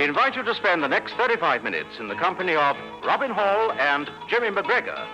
We invite you to spend the next 35 minutes in the company of Robin Hall and Jimmie Macgregor.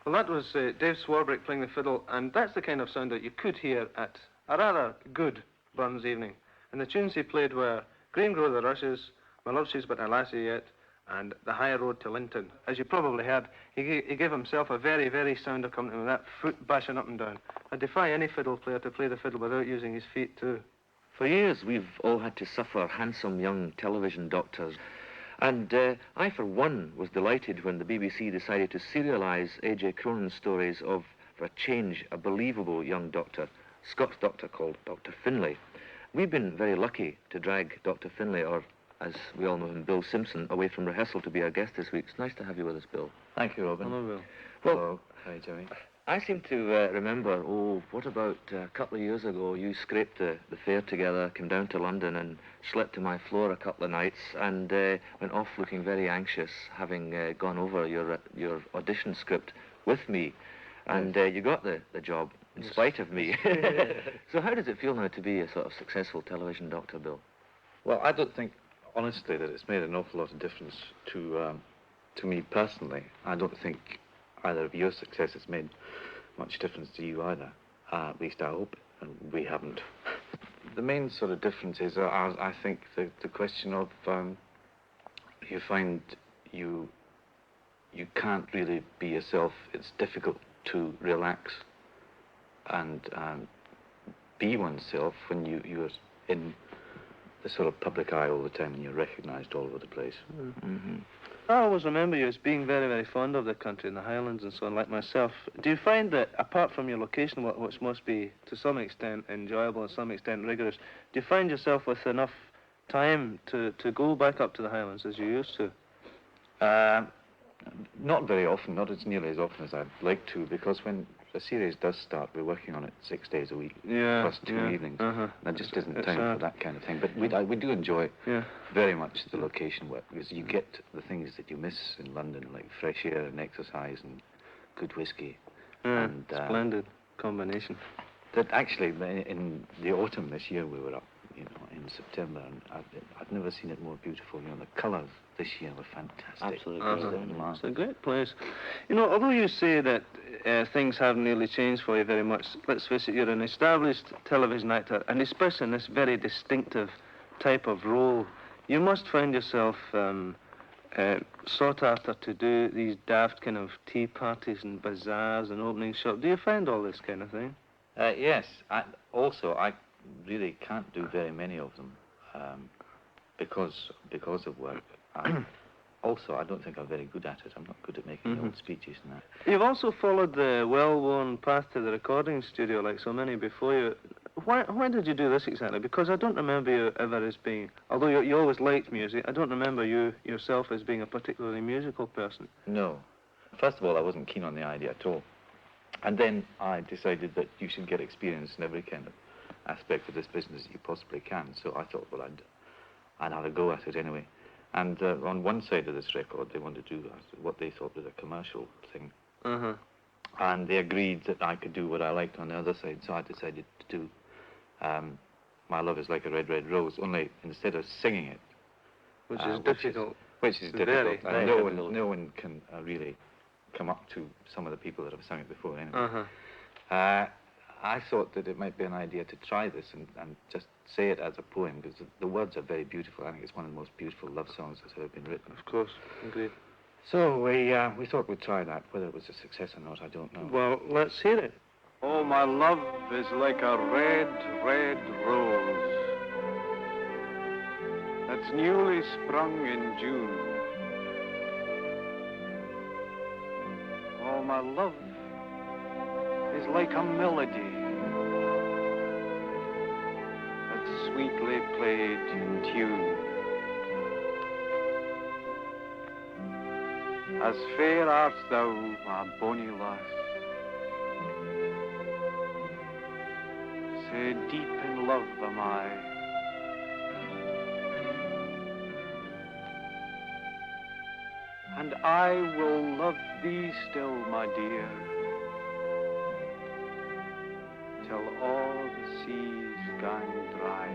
Well, that was Dave Swarbrick playing the fiddle, and that's the kind of sound that you could hear at a rather good Burns evening. And the tunes he played were Green Grow the Rushes, My Love She's But a Lassie Yet, and The High Road to Linton. As you probably heard, he gave himself a very, very sound accompaniment with that foot bashing up and down. I defy any fiddle player to play the fiddle without using his feet too. For years, we've all had to suffer handsome young television doctors. And I, for one, was delighted when the BBC decided to serialise A.J. Cronin's stories of, for a change, a believable young doctor, Scots doctor called Dr. Finlay. We've been very lucky to drag Dr. Finlay, or as we all know him, Bill Simpson, away from rehearsal to be our guest this week. It's nice to have you with us, Bill. Thank you, Robin. Hello, Bill. Well, Hello. Hi, Jimmy. I seem to remember, what about a couple of years ago, you scraped the fare together, came down to London and slept to my floor a couple of nights and went off looking very anxious, having gone over your audition script with me. And you got the job in spite of me. So how does it feel now to be a sort of successful television doctor, Bill? Well, I don't think, honestly, that it's made an awful lot of difference to me personally. I don't think either of your success has made much difference to you either. At least I hope, and we haven't. The main sort of difference is, I think, the question of you find you can't really be yourself. It's difficult to relax and be oneself when you're in the sort of public eye all the time and you're recognized all over the place. Mm-hmm. I always remember you as being very, very fond of the country and the Highlands and so on, like myself. Do you find that, apart from your location, which must be to some extent enjoyable and some extent rigorous, do you find yourself with enough time to go back up to the Highlands as you used to? Not very often, not as nearly as often as I'd like to, because when the series does start, we're working on it 6 days a week, plus 2 evenings. There just isn't time for that kind of thing. But we do enjoy very much the location work, because you get the things that you miss in London, like fresh air and exercise and good whiskey. And splendid combination. That actually, in the autumn this year, we were up, in September, and I've never seen it more beautiful. The colours this year were fantastic. Absolutely. It's a great place. Although you say that things haven't really changed for you very much, let's face it, you're an established television actor, and especially in this very distinctive type of role, you must find yourself sought after to do these daft kind of tea parties and bazaars and opening shops. Do you find all this kind of thing? Yes. I really can't do very many of them because of work. Also, I don't think I'm very good at it. I'm not good at making old speeches and that. You've also followed the well-worn path to the recording studio like so many before you. Why did you do this exactly? Because I don't remember you ever as being, although you always liked music, I don't remember you yourself as being a particularly musical person. No. First of all, I wasn't keen on the idea at all. And then I decided that you should get experience in every kind of aspect of this business that you possibly can. So I thought, well, I'd have a go at it anyway. And on one side of this record, they wanted to do what they thought was a commercial thing. And they agreed that I could do what I liked on the other side, so I decided to do My Love Is Like a Red, Red Rose, only instead of singing it. Which is difficult. Which is difficult. And no one can really come up to some of the people that have sung it before anyway. I thought that it might be an idea to try this and just say it as a poem, because the words are very beautiful. I think it's one of the most beautiful love songs that's ever been written. Of course, agreed. So we thought we'd try that. Whether it was a success or not, I don't know. Well, let's hear it. Oh, my love is like a red, red rose that's newly sprung in June. Oh, my love is like a melody that's sweetly played in tune. As fair art thou, my bonny lass, sae deep in love am I. And I will love thee still, my dear, till all the seas gang dry.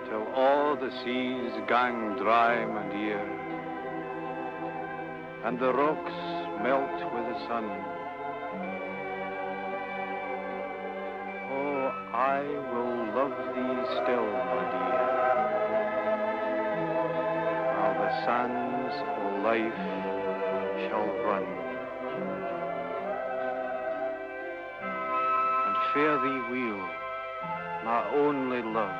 Till all the seas gang dry, my dear, and the rocks melt with the sun. Oh, I will love thee still, my dear, while the sands of life shall run. And fare thee weel, my only love,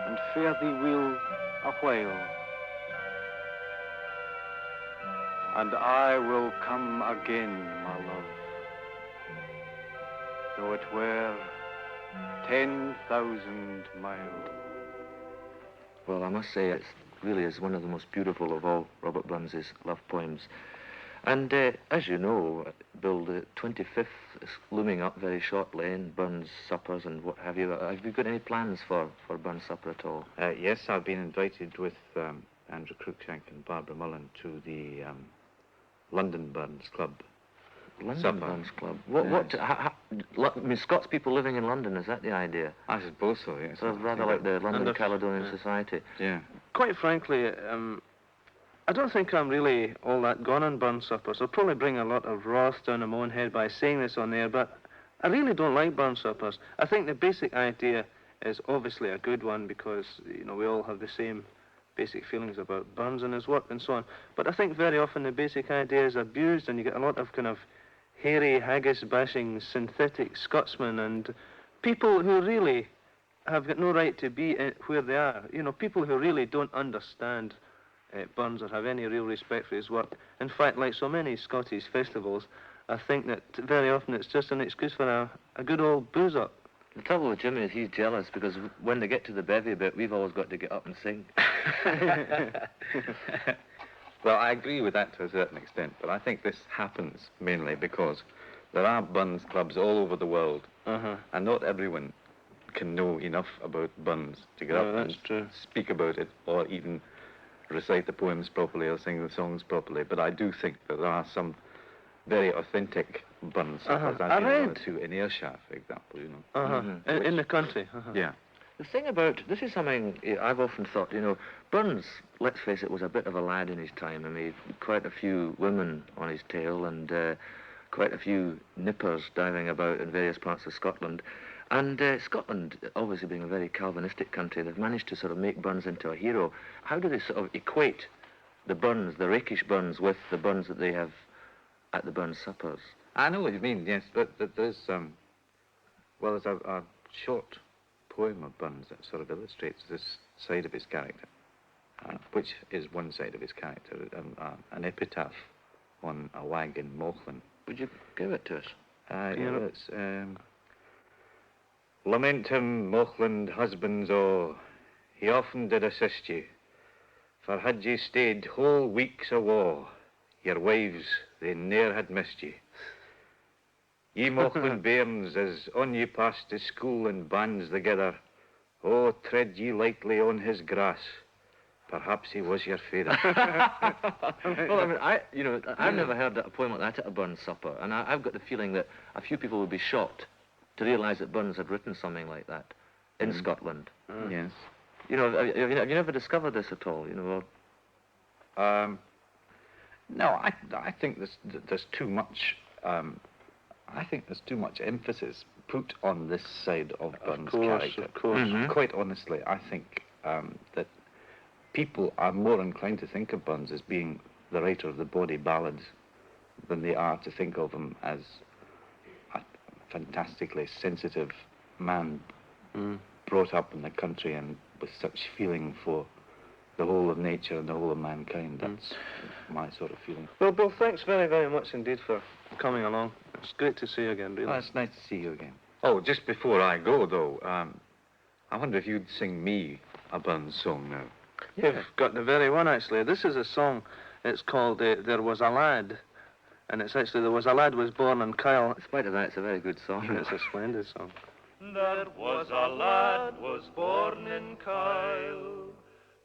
and fare thee weel a while, and I will come again, my love. Though it were 10,000 miles. Well, I must say it really is one of the most beautiful of all Robert Burns's love poems. And as you know, Bill, the 25th is looming up very shortly in Burns suppers and what have you. Have you got any plans for Burns supper at all? Yes, I've been invited with Andrew Cruikshank and Barbara Mullen to the London Burns Club. London supper. Burns Club. I mean, Scots people living in London, is that the idea? I suppose so, yes. Sort of rather like the London Caledonian Society. Yeah. Quite frankly, I don't think I'm really all that gone on Burns suppers. I'll probably bring a lot of wrath down on my own head by saying this on air, but I really don't like Burns suppers. I think the basic idea is obviously a good one because, you know, we all have the same basic feelings about Burns and his work and so on. But I think very often the basic idea is abused and you get a lot of kind of hairy, haggis-bashing, synthetic Scotsmen and people who really have got no right to be where they are. You know, people who really don't understand Burns or have any real respect for his work. In fact, like so many Scottish festivals, I think that very often it's just an excuse for a good old booze-up. The trouble with Jimmy is he's jealous because when they get to the bevy bit, we've always got to get up and sing. Well, I agree with that to a certain extent, but I think this happens mainly because there are Burns clubs all over the world, and not everyone can know enough about Burns to get up and speak about it, or even recite the poems properly or sing the songs properly. But I do think that there are some very authentic Burns suppers, as you know, too, in Ayrshire, for example, you know. In the country. Yeah. The thing about, this is something I've often thought, you know, Burns, let's face it, was a bit of a lad in his time. I mean, quite a few women on his tail and quite a few nippers diving about in various parts of Scotland. And Scotland, obviously being a very Calvinistic country, they've managed to sort of make Burns into a hero. How do they sort of equate the Burns, the rakish Burns, with the Burns that they have at the Burns suppers? I know what you mean, yes, but there's, there's a short poem of Burns that sort of illustrates this side of his character, which is one side of his character, an epitaph on a wag in Mauchline. Would you give it to us? It's, lament him, Mauchland husbands o', he often did assist ye, for had ye stayed whole weeks awa', your wives, they ne'er had missed ye. Ye Mauchland bairns, as on ye passed to school in bands together, oh, tread ye lightly on his grass, perhaps he was your father. Well, I mean, I've never heard a poem like that at a Burns supper, and I've got the feeling that a few people would be shocked to realise that Burns had written something like that in Scotland. Yes. You know, have you never discovered this at all? You know, no, I think there's too much. I think there's too much emphasis put on this side of Burns' character. Of course. Quite honestly, I think that people are more inclined to think of Burns as being the writer of the bawdy ballads than they are to think of him as a fantastically sensitive man brought up in the country and with such feeling for the whole of nature and the whole of mankind. That's my sort of feeling. Well, Bill, thanks very, very much indeed for coming along. It's great to see you again, really. Well, it's nice to see you again. Oh, just before I go, though, I wonder if you'd sing me a Burns song now. You've got the very one, actually. This is a song. It's called There Was a Lad. And it's actually There Was a Lad Was Born in Kyle. in spite of that, it's a very good song. It's a splendid song. There was a lad was born in Kyle,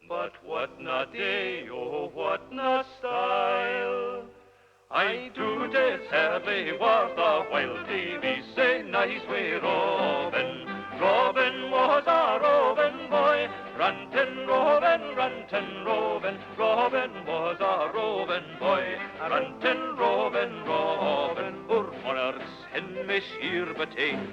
but what na day, oh what na style. I do this hardly worth a while, Davy say nice way Robin. Robin was a roving boy, rantin' Robin, rantin' Robin. Robin was a roving boy, rantin' Robin, Robin. O'r monarchs in me sheer betane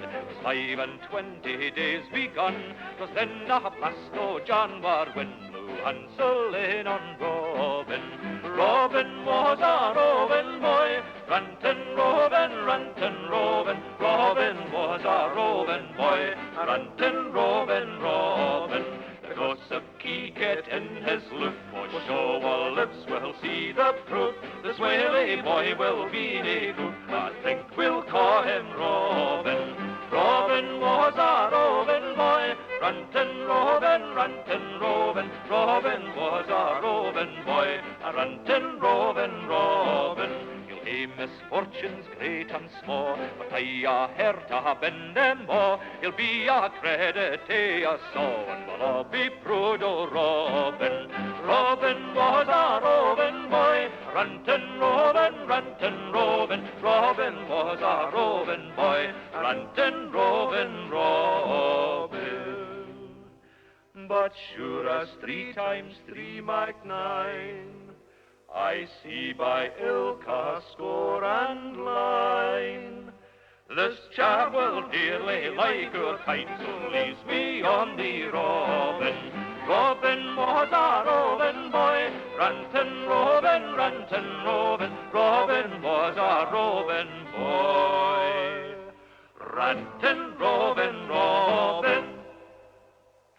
was 25 days begun. 'Twas then a blast o' Januar wind blew Hansel in on Robin. Robin was a roving boy, rantin' Robin, rantin' Robin. Robin was a roving boy, rantin' Robin, Robin. The ghost of Keeket in his loof, was show all lips will see the proof. This way nae boy will be nae good. I think we'll call him Robin. Robin was a roving boy, runtin' Robin, runtin' Robin. Robin was a roving boy, a runtin' Robin, Robin. You'll hae misfortunes great and small, but I heard to have been them all. He'll be a credit to us all, and we'll all be proud o' Robin. Robin was a roving boy, runtin' Robin, runtin' Robin. Robin was a roving boy, runtin' Robin, Robin. But sure as 3 times 3 make 9, I see by ilka score and line. This chap will dearly like our kind, so leaves me on the Robin. Robin was a roving boy, runtin' Robin, runtin' Robin. Robin was a roving boy, runtin' Robin, Robin.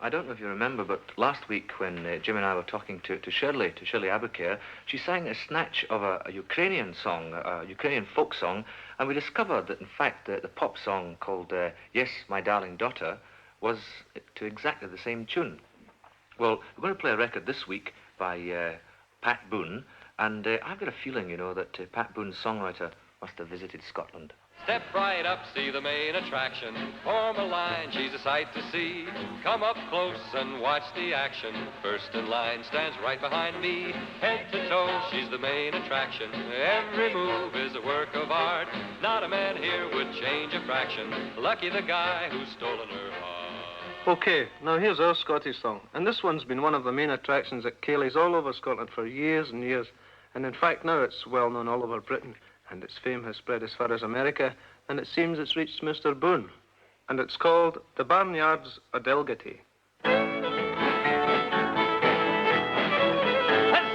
I don't know if you remember, but last week when Jim and I were talking to Shirley Abercare, she sang a snatch of a Ukrainian song, a Ukrainian folk song, and we discovered that, in fact, the pop song called Yes, My Darling Daughter was to exactly the same tune. Well, we're going to play a record this week by Pat Boone, and I've got a feeling, you know, that Pat Boone's songwriter must have visited Scotland. Step right up, see the main attraction. Form a line, she's a sight to see. Come up close and watch the action. First in line stands right behind me. Head to toe, she's the main attraction. Every move is a work of art. Not a man here would change a fraction. Lucky the guy who's stolen her heart. Okay, now here's our Scottish song. And this one's been one of the main attractions at Cayley's all over Scotland for years and years. And in fact, now it's well known all over Britain. And its fame has spread as far as America, and it seems it's reached Mr. Boone. And it's called The Barnyards o' Delgaty. As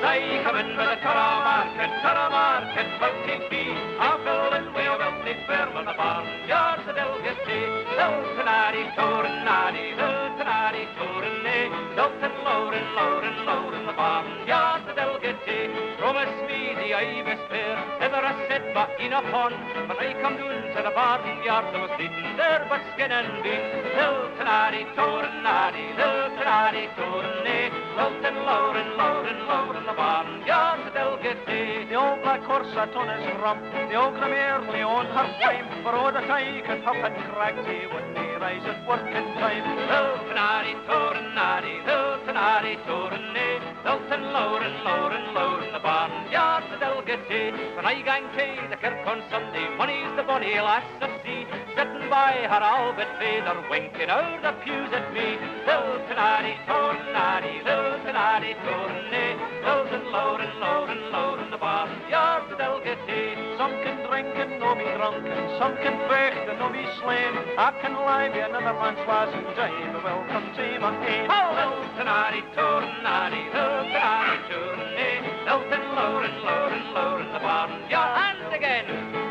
I come in with a Tara market, 20 feet, a building way of wealthy firm on the barnyards o' Delgaty. Hiltonary, Torinary, Hiltonary, Torinay, Hilton, Lauren, Lauren, Lauren, the barnyards o' Delgaty. Promise me the Ivy Spear, never a set but in a pond. When I come down to the barnyard, there was nothing there but skin and beef. Hiltonary, Torinary, Hiltonary, Torinay, Hilton, Lauren, Lauren, Lauren, the barnyard o' Delgaty. The old black horse sat on his rump, the old mare lay on her time. For all that I could huff and crack, he wouldn't rise at working time. Hiltonary, Torinary, Hiltonary, Torinay, Hilton, Lauren, Lauren, Lauren, the barnyard o' Delgaty. When I gang to the kirk on Sunday, money's the bonny lass of sea, sitting by her albert feather, winking out the pews at me. Hiltonary, Torinary, Hiltonary, Torinay, Hilton, Lauren, Lauren, Lauren, the barnyard o' Delgaty. Some can drink and no be drunk, and some can fecht and no be slain. I can lie be another man's lass and jive a welcome to my ain. Hiltonary, Torinary, Hiltonary, Torinay, Hilton, Lauren, Lauren, Lauren, the barnyard. And again.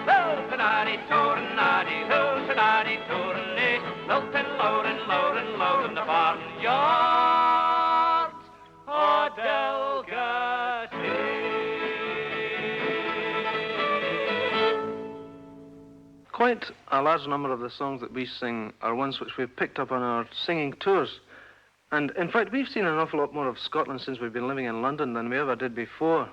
Hiltonary, Torinary, Hiltonary, Torinay, Hilton, Lauren, Lauren, Lauren, the barnyard o' Delgaty. Quite a large number of the songs that we sing are ones which we've picked up on our singing tours. And in fact, we've seen an awful lot more of Scotland since we've been living in London than we ever did before.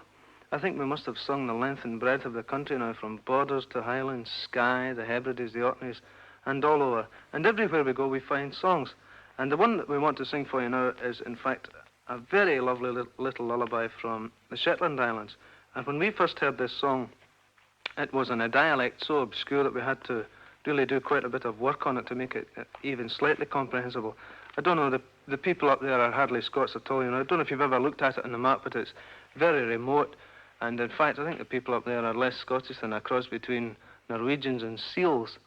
I think we must have sung the length and breadth of the country now, from Borders to Highlands, Skye, the Hebrides, the Orkneys, and all over. And everywhere we go, we find songs. And the one that we want to sing for you now is, in fact, a very lovely little lullaby from the Shetland Islands. And when we first heard this song, it was in a dialect so obscure that we had to really do quite a bit of work on it to make it even slightly comprehensible. I don't know, the people up there are hardly Scots at all, you know. I don't know if you've ever looked at it on the map, but it's very remote. And in fact, I think the people up there are less Scottish than a cross between Norwegians and seals.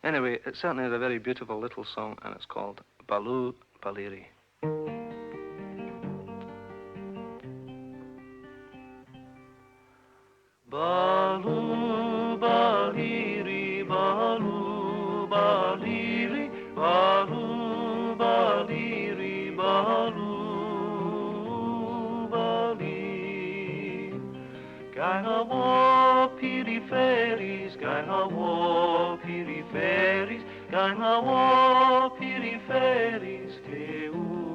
Anyway, it certainly is a very beautiful little song, and it's called Baloo Baliri. Baloo Baliri, Baloo Baliri, Baloo Baliri, Baloo Baliri. Gang a walk peerie fairies, gang a war, peerie fairies, gang a war, peerie fairies, te urbennu.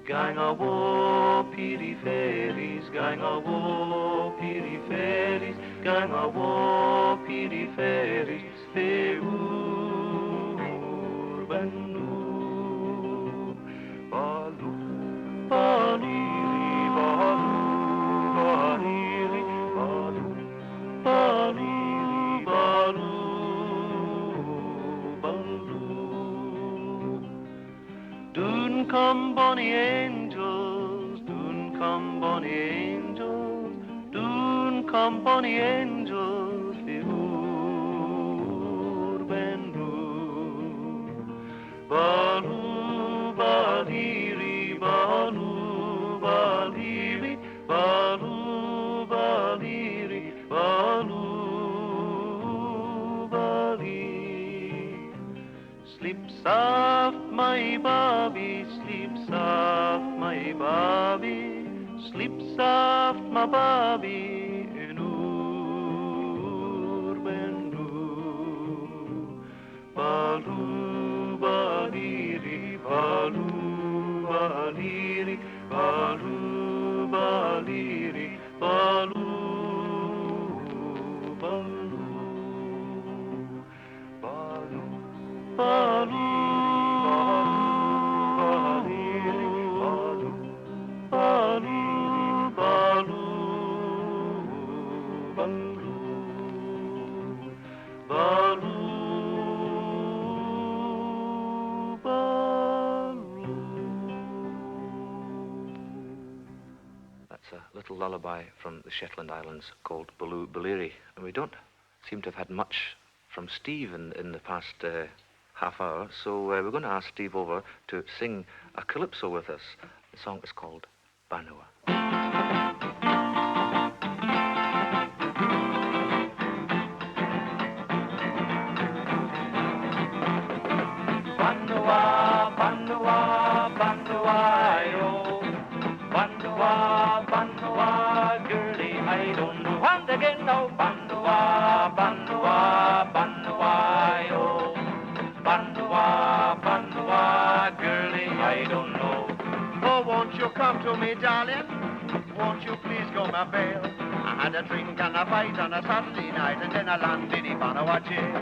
Gang a war, peerie fairies, gang a war, peerie fairies, gang a war, peerie fairies, te urbennu. Balu, baliri, balu, baliri, balu, baliri, balu, balu. Doon come bonny angels, doon come bonny angels, doon come bonny angels, the urbenru. Balu, baliri, balu, baliri, balu, baliri, balu, baliri. Sleep soft, my Bobby, sleep soft, my Bobby, sleep soft, my Bobby, in urbenru. Balu, baliri, balu, baliri, balu, baliri, balu, balu, balu, balu, baliri, balu, balu, balu, balu, balu. That's a little lullaby from the Shetland Islands called Baloo Baliri. And we don't seem to have had much from Steve in the past half hour, so we're going to ask Steve over to sing a calypso with us. The song is called Banua. Banua, Banua, Banua-yo. Banua, Banua, girlie, I don't know. And again now, Banua, Banua, Banua-yo. Banua, Banua, girlie, I don't know. Oh, won't you come to me, darling? Won't you please go my bail? I had a drink and a bite on a Saturday night, and then I landed in Banua jail.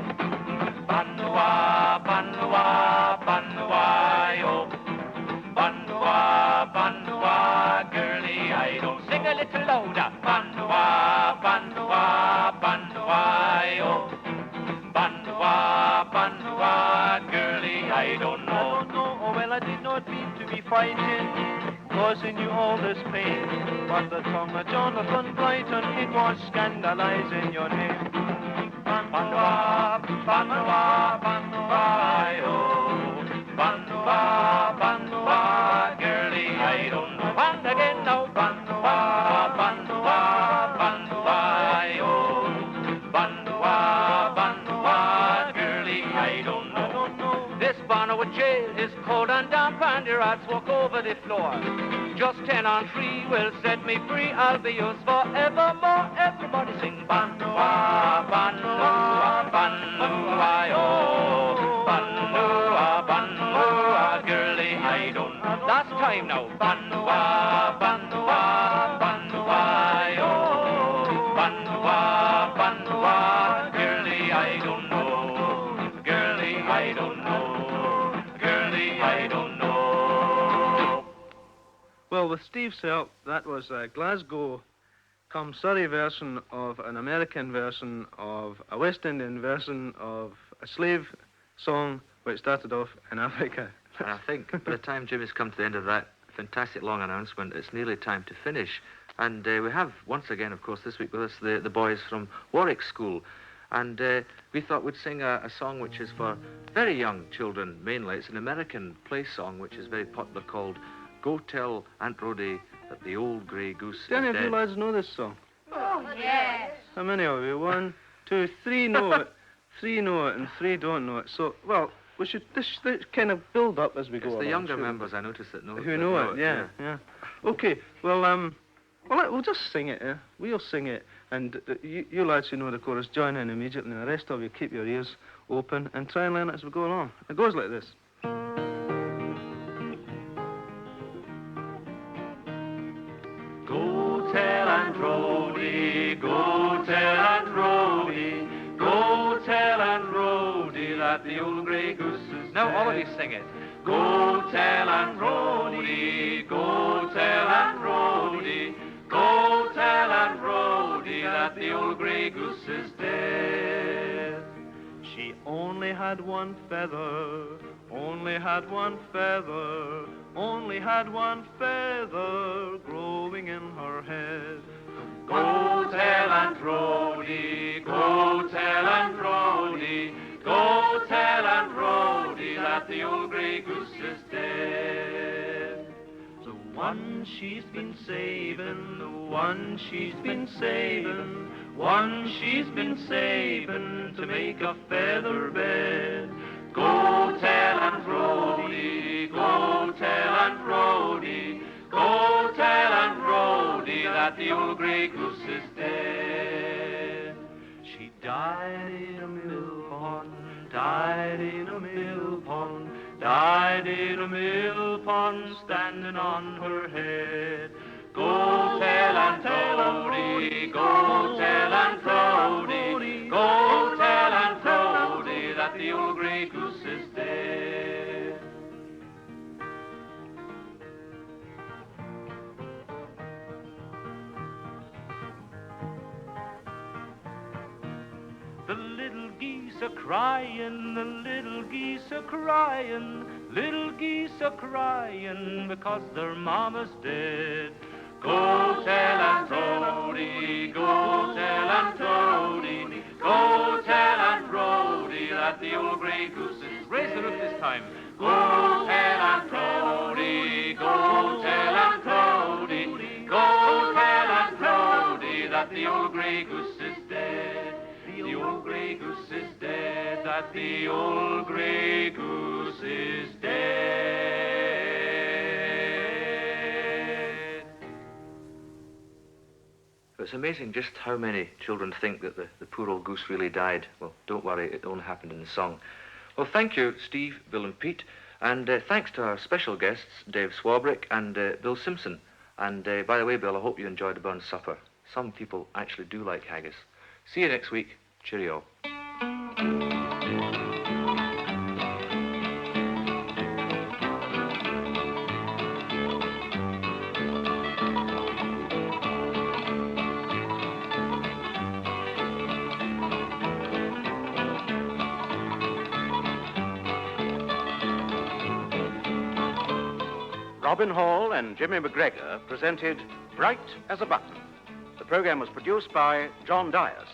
Banua, Banua, Banua-yo. Banua, Banua, girlie, I don't sing a little louder. Banua, Banua, Banua-yo. Banua, Banua, girlie, I don't know. Oh, well, I did not mean to be fighting, causing you all this pain. But the tongue of Jonathan Brighton, it was scandalizing your name. Banua, Banua, Banua-yo. Banua, Banua, girlie, I don't know. And again now, Banua, Banua, Banua-yo. Banua, Banua, girlie, I don't know. This Banua jail is cold and damp, and your rats walk over the floor. Just 10 on 3 will set me free. I'll be yours forevermore. Everybody sing Banua, Banua, Banua-yo. Banua, Banua, girlie, I don't know. Last time now. Banua, Banua, Banua-yo. Banua, Banua, girlie, I don't know. Girlie, I don't know. Girlie, I don't know. Well, with Steve's help, that was a Glasgow come Surrey version of an American version of a West Indian version of a slave song which started off in Africa. And I think by the time Jimmy's come to the end of that fantastic long announcement, it's nearly time to finish. And we have, once again, of course, this week with us, the boys from Warwick School. And we thought we'd sing a song which is for very young children, mainly. It's an American play song which is very popular called Go Tell Aunt Rhody That the Old Grey Goose Do any is of Dead. you lads know this song? Oh, yes. How many of you? 1, 2, 3 know it, 3 know it, and 3 don't know it. So, well, we should this kind of build up as we go It's along. the younger shouldn't we? members, I noticed, that know Who know it, yeah. Okay, well, Well, we'll just sing it, We'll sing it, and you lads who know the chorus join in immediately, and the rest of you keep your ears open and try and learn it as we go along. It goes like this. Go tell Aunt Rhody, go tell Aunt Rhody, go tell Aunt Rhody that the old grey goose is Now dead. all of you sing it. Go tell Aunt Rhody, go tell Aunt Rhody, go tell Aunt Rhody that the old grey goose is dead. She only had one feather, only had one feather, only had one feather growing in her head. Go tell Aunt Rhody, go tell Aunt Rhody, go tell Aunt Rhody that the old grey goose is dead. The one she's been saving, the one she's been saving, one she's been saving to make a feather bed. Go tell Aunt Rhody, go tell Aunt Rhody, go tell Aunt Rhody that the old grey goose is dead. She died in a mill pond, died in a mill pond, died in a mill pond, standing on her head. Go tell Aunt Rhody, go tell Aunt Rhody, go tell Aunt Rhody that the old grey goose is dead. The little geese are crying, the little geese are crying, little geese are crying because their mama's dead. Go tell Aunt Rhody, go tell Aunt Rhody, go tell Aunt Rhody that the old grey goose is dead. Raise the roof this time. Go tell Aunt Rhody, go tell Aunt Rhody, go tell Aunt Rhody that the old grey goose is dead. The old grey goose is dead, that the old grey goose is dead. It's amazing just how many children think that the poor old goose really died. Well, don't worry, it only happened in the song. Well, thank you, Steve, Bill and Pete, and thanks to our special guests, Dave Swarbrick and Bill Simpson. And by the way, Bill, I hope you enjoyed the burnt supper. Some people actually do like haggis. See you next week. Cheerio. Robin Hall and Jimmie Macgregor presented Bright as a Button. The program was produced by John Dyas.